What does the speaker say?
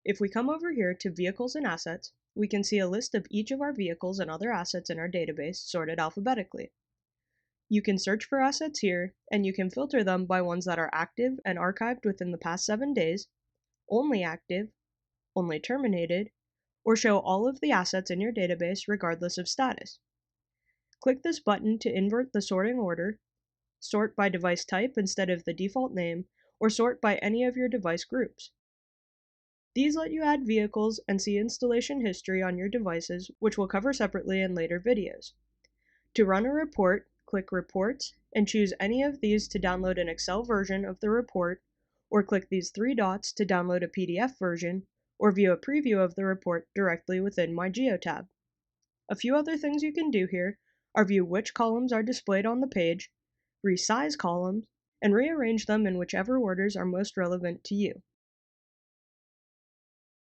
If we come over here to Vehicles and Assets, we can see a list of each of our vehicles and other assets in our database sorted alphabetically. You can search for assets here, and you can filter them by ones that are active and archived within the past 7 days, only active, only terminated, or show all of the assets in your database regardless of status. Click this button to invert the sorting order, sort by device type instead of the default name, or sort by any of your device groups. These let you add vehicles and see installation history on your devices, which we'll cover separately in later videos. To run a report, click Reports and choose any of these to download an Excel version of the report, or click these 3 dots to download a PDF version, or view a preview of the report directly within MyGeotab. A few other things you can do here are view which columns are displayed on the page, resize columns, and rearrange them in whichever orders are most relevant to you.